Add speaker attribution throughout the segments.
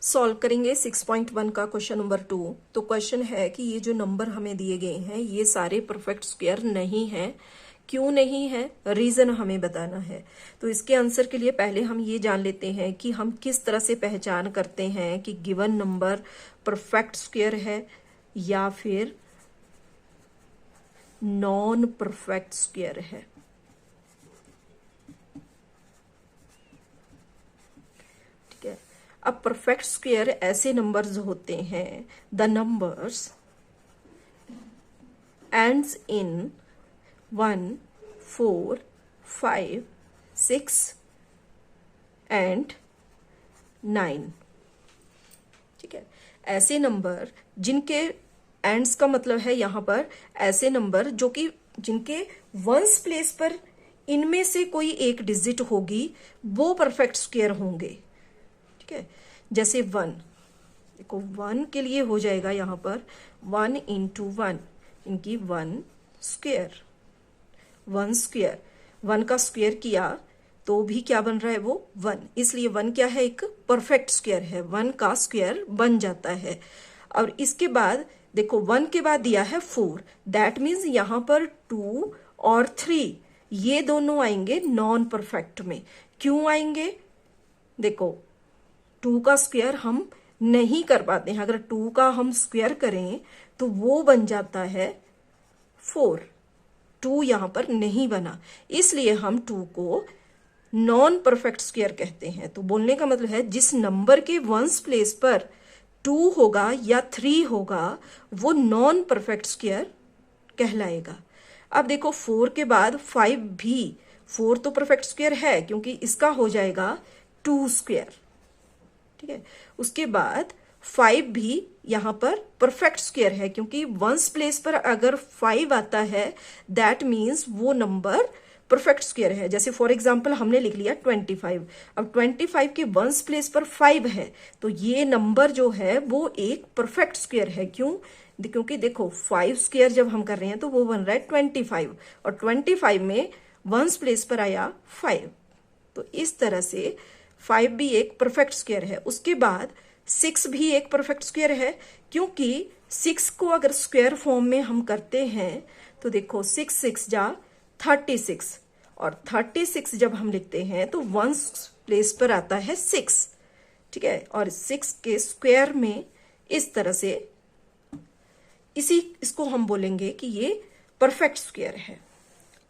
Speaker 1: Solve करेंगे 6.1 का question number 2। तो क्वेश्चन है कि ये जो नंबर हमें दिए गए हैं ये सारे परफेक्ट स्क्वायर नहीं है। क्यों नहीं है, रीजन हमें बताना है। तो इसके आंसर के लिए पहले हम ये जान लेते हैं कि हम किस तरह से पहचान करते हैं कि गिवन नंबर परफेक्ट स्क्वायर है या फिर नॉन परफेक्ट स्क्वायर है। ठीक है, अब परफेक्ट स्क्वायर ऐसे नंबर्स होते हैं, the numbers ends in 1, 4, 5, 6 and 9। ठीक है, ऐसे नंबर जिनके एंड्स का मतलब है यहाँ पर ऐसे नंबर जो कि जिनके वंस प्लेस पर इनमें से कोई एक डिजिट होगी वो परफेक्ट स्क्वायर होंगे। ठीक है, जैसे 1, देखो 1 के लिए हो जाएगा यहाँ पर 1 इंटू 1 इनकी 1 स्क्वायर। 1 स्क्वायर, 1 का स्क्वायर किया तो भी क्या बन रहा है वो 1, इसलिए 1 क्या है, एक परफेक्ट स्क्वायर है, 1 का स्क्वायर बन जाता है। और इसके बाद देखो 1 के बाद दिया है 4, दैट मीन्स यहाँ पर 2 और 3 ये दोनों आएंगे नॉन परफेक्ट में। क्यों आएंगे, देखो 2 का स्क्वायर हम नहीं कर पाते हैं, अगर 2 का हम स्क्वायर करें तो वो बन जाता है 4, 2 यहां पर नहीं बना, इसलिए हम 2 को नॉन परफेक्ट स्क्वायर कहते हैं। तो बोलने का मतलब है जिस नंबर के वंस प्लेस पर 2 होगा या 3 होगा वो नॉन परफेक्ट स्क्वायर कहलाएगा। अब देखो 4 के बाद 5 भी, 4 तो परफेक्ट स्क्वायर है क्योंकि इसका हो जाएगा 2 स्क्वायर। ठीक है, उसके बाद 5 भी यहां पर परफेक्ट स्क्वायर है क्योंकि वंस प्लेस पर अगर 5 आता है दैट मीन्स वो नंबर परफेक्ट स्क्वायर है। जैसे फॉर एग्जांपल हमने लिख लिया 25, अब 25 के वंस प्लेस पर 5 है तो ये नंबर जो है वो एक परफेक्ट स्क्वायर है। क्यों, क्योंकि देखो 5 स्क्वायर जब हम कर रहे हैं तो वो बन रहा है 25 और 25 में वंस प्लेस पर आया 5, तो इस तरह से 5 भी एक परफेक्ट स्क्वायर है। उसके बाद 6 भी एक परफेक्ट स्क्वायर है क्योंकि 6 को अगर स्क्वायर फॉर्म में हम करते हैं तो देखो 6 6 जा 36 और 36 जब हम लिखते हैं तो वंस प्लेस पर आता है 6। ठीक है, और 6 के स्क्वायर में इस तरह से इसको हम बोलेंगे कि ये परफेक्ट स्क्वायर है।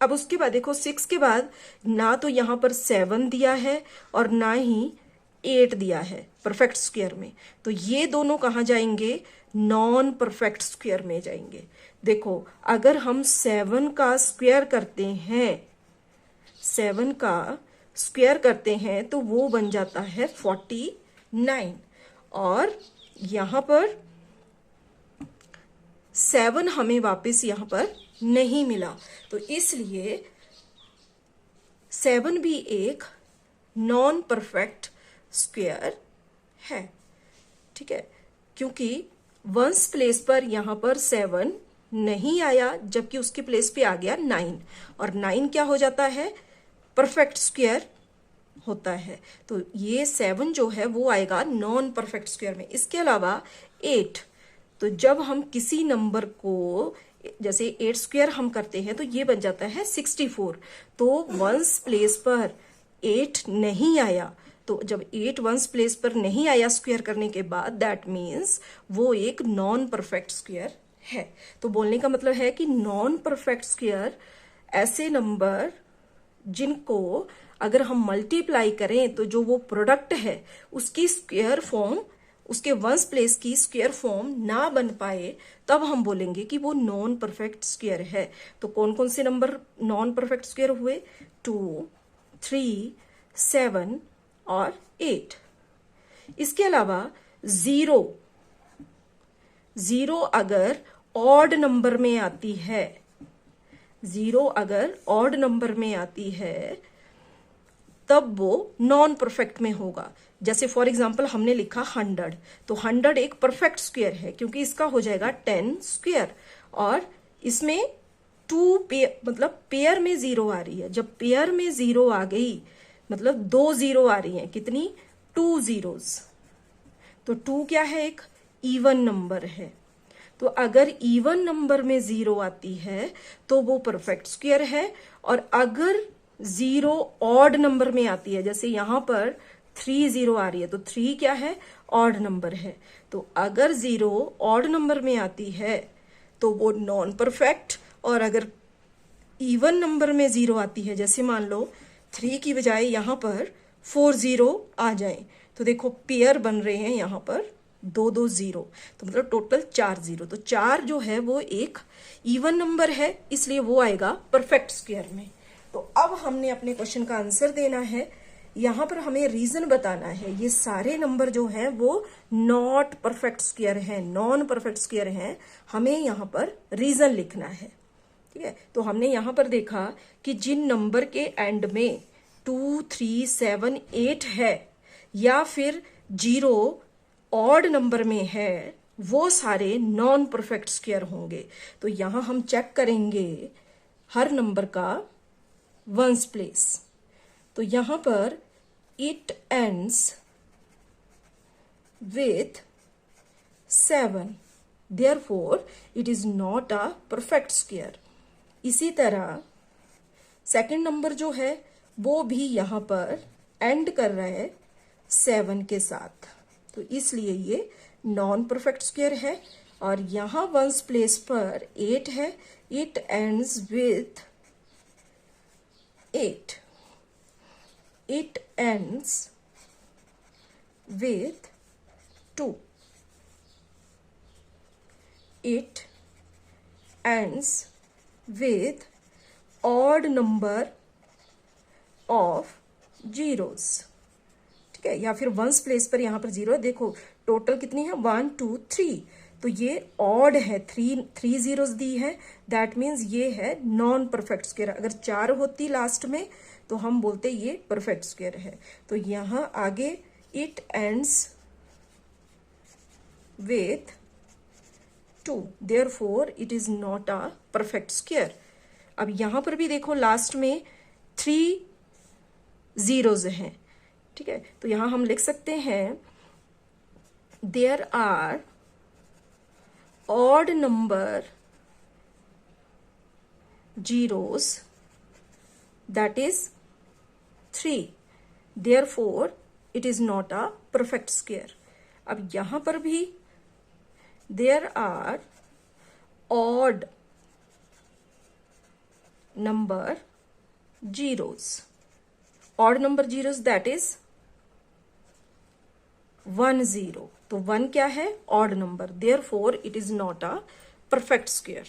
Speaker 1: अब उसके बाद देखो 6 के बाद ना तो यहां पर 7 दिया है और ना ही 8 दिया है परफेक्ट स्क्वायर में, तो ये दोनों कहां जाएंगे, नॉन परफेक्ट स्क्वायर में जाएंगे। देखो अगर हम 7 का स्क्वायर करते हैं, 7 का स्क्वायर करते हैं तो वो बन जाता है 49 और यहां पर 7 हमें वापस यहां पर नहीं मिला, तो इसलिए 7 भी एक नॉन परफेक्ट स्क्वायर है। ठीक है, क्योंकि वंस प्लेस पर यहां पर 7 नहीं आया जबकि उसके प्लेस पे आ गया 9 और 9 क्या हो जाता है, परफेक्ट स्क्वायर होता है। तो ये 7 जो है वो आएगा नॉन परफेक्ट स्क्वायर में। इसके अलावा 8, तो जब हम किसी नंबर को जैसे 8 स्क्वायर हम करते हैं तो ये बन जाता है 64, तो वंस प्लेस पर 8 नहीं आया, तो जब 8 वंस प्लेस पर नहीं आया स्क्वायर करने के बाद दैट मीन्स वो एक नॉन परफेक्ट स्क्वायर है। तो बोलने का मतलब है कि नॉन परफेक्ट स्क्वायर ऐसे नंबर जिनको अगर हम मल्टीप्लाई करें तो जो वो प्रोडक्ट है उसकी स्क्वायर फॉर्म, उसके वंस प्लेस की स्क्वायर फॉर्म ना बन पाए तब हम बोलेंगे कि वो नॉन परफेक्ट स्क्वायर है। तो कौन कौन से नंबर नॉन परफेक्ट स्क्वायर हुए, 2, 3, 7 और 8। इसके अलावा 0 अगर ऑड नंबर में आती है, 0 अगर ऑड नंबर में आती है तब वो नॉन परफेक्ट में होगा। जैसे फॉर एग्जाम्पल हमने लिखा 100, तो 100 एक परफेक्ट स्क्वायर है क्योंकि इसका हो जाएगा 10 स्क्वायर और इसमें 2 पेयर मतलब पेयर में 0 आ रही है। जब पेयर में 0 आ गई मतलब 2 0 आ रही हैं, कितनी, 2 zeros, तो 2 क्या है, एक इवन नंबर है। तो अगर इवन नंबर में 0 आती है तो वो परफेक्ट स्क्वायर है, और अगर 0 ऑड नंबर में आती है, जैसे यहां पर 3 0 आ रही है, तो 3 क्या है, ऑड नंबर है। तो अगर 0 ऑड नंबर में आती है तो वो नॉन परफेक्ट, और अगर इवन नंबर में 0 आती है, जैसे मान लो 3 की बजाय यहां पर 4 0 आ जाए, तो देखो पेयर बन रहे हैं यहां पर 2 2 0, तो मतलब टोटल 4 0। तो 4 जो है वो एक इवन नंबर है, इसलिए वो आएगा परफेक्ट स्क्वायर में। तो अब हमने अपने क्वेश्चन का आंसर देना है, यहां पर हमें रीजन बताना है। ये सारे नंबर जो हैं वो नॉट परफेक्ट स्क्वायर हैं, नॉन परफेक्ट स्क्वायर हैं, हमें यहां पर रीजन लिखना है। ठीक है, तो हमने यहां पर देखा कि जिन नंबर के एंड में 2 3 7 8 है, या फिर 0 ऑड नंबर में है, वो सारे नॉन परफेक्ट स्क्वायर होंगे। तो यहां हम चेक करेंगे हर नंबर का वंस प्लेस। तो यहां पर it ends with 7, therefore it is not a perfect square. इसी तरह सेकंड नंबर जो है वो भी यहां पर एंड कर रहा है 7 के साथ, तो इसलिए ये नॉन परफेक्ट स्क्वायर है। और यहां वंस प्लेस पर 8 है, it ends with 8, it ends with 2, it ends with odd number of zeros। ठीक है, या फिर वंस प्लेस पर यहां पर 0 है, देखो टोटल कितनी है 1 2 3, तो ये ऑड है, 3 जीरोस दी है, दैट मीन्स ये है नॉन परफेक्ट स्क्वायर। अगर 4 होती लास्ट में तो हम बोलते ये परफेक्ट स्क्वायर है। तो यहां आगे it ends with 2, therefore it is not a perfect square. अब यहां पर भी देखो लास्ट में 3 जीरोज हैं। ठीक है, तो यहां हम लिख सकते हैं there are odd number zeros, that is 3, therefore it is not a perfect square। अब यहां पर भी there are odd number zeros, odd number zeros, that is 1 0, तो 1 क्या है, odd number, therefore it is not a perfect square.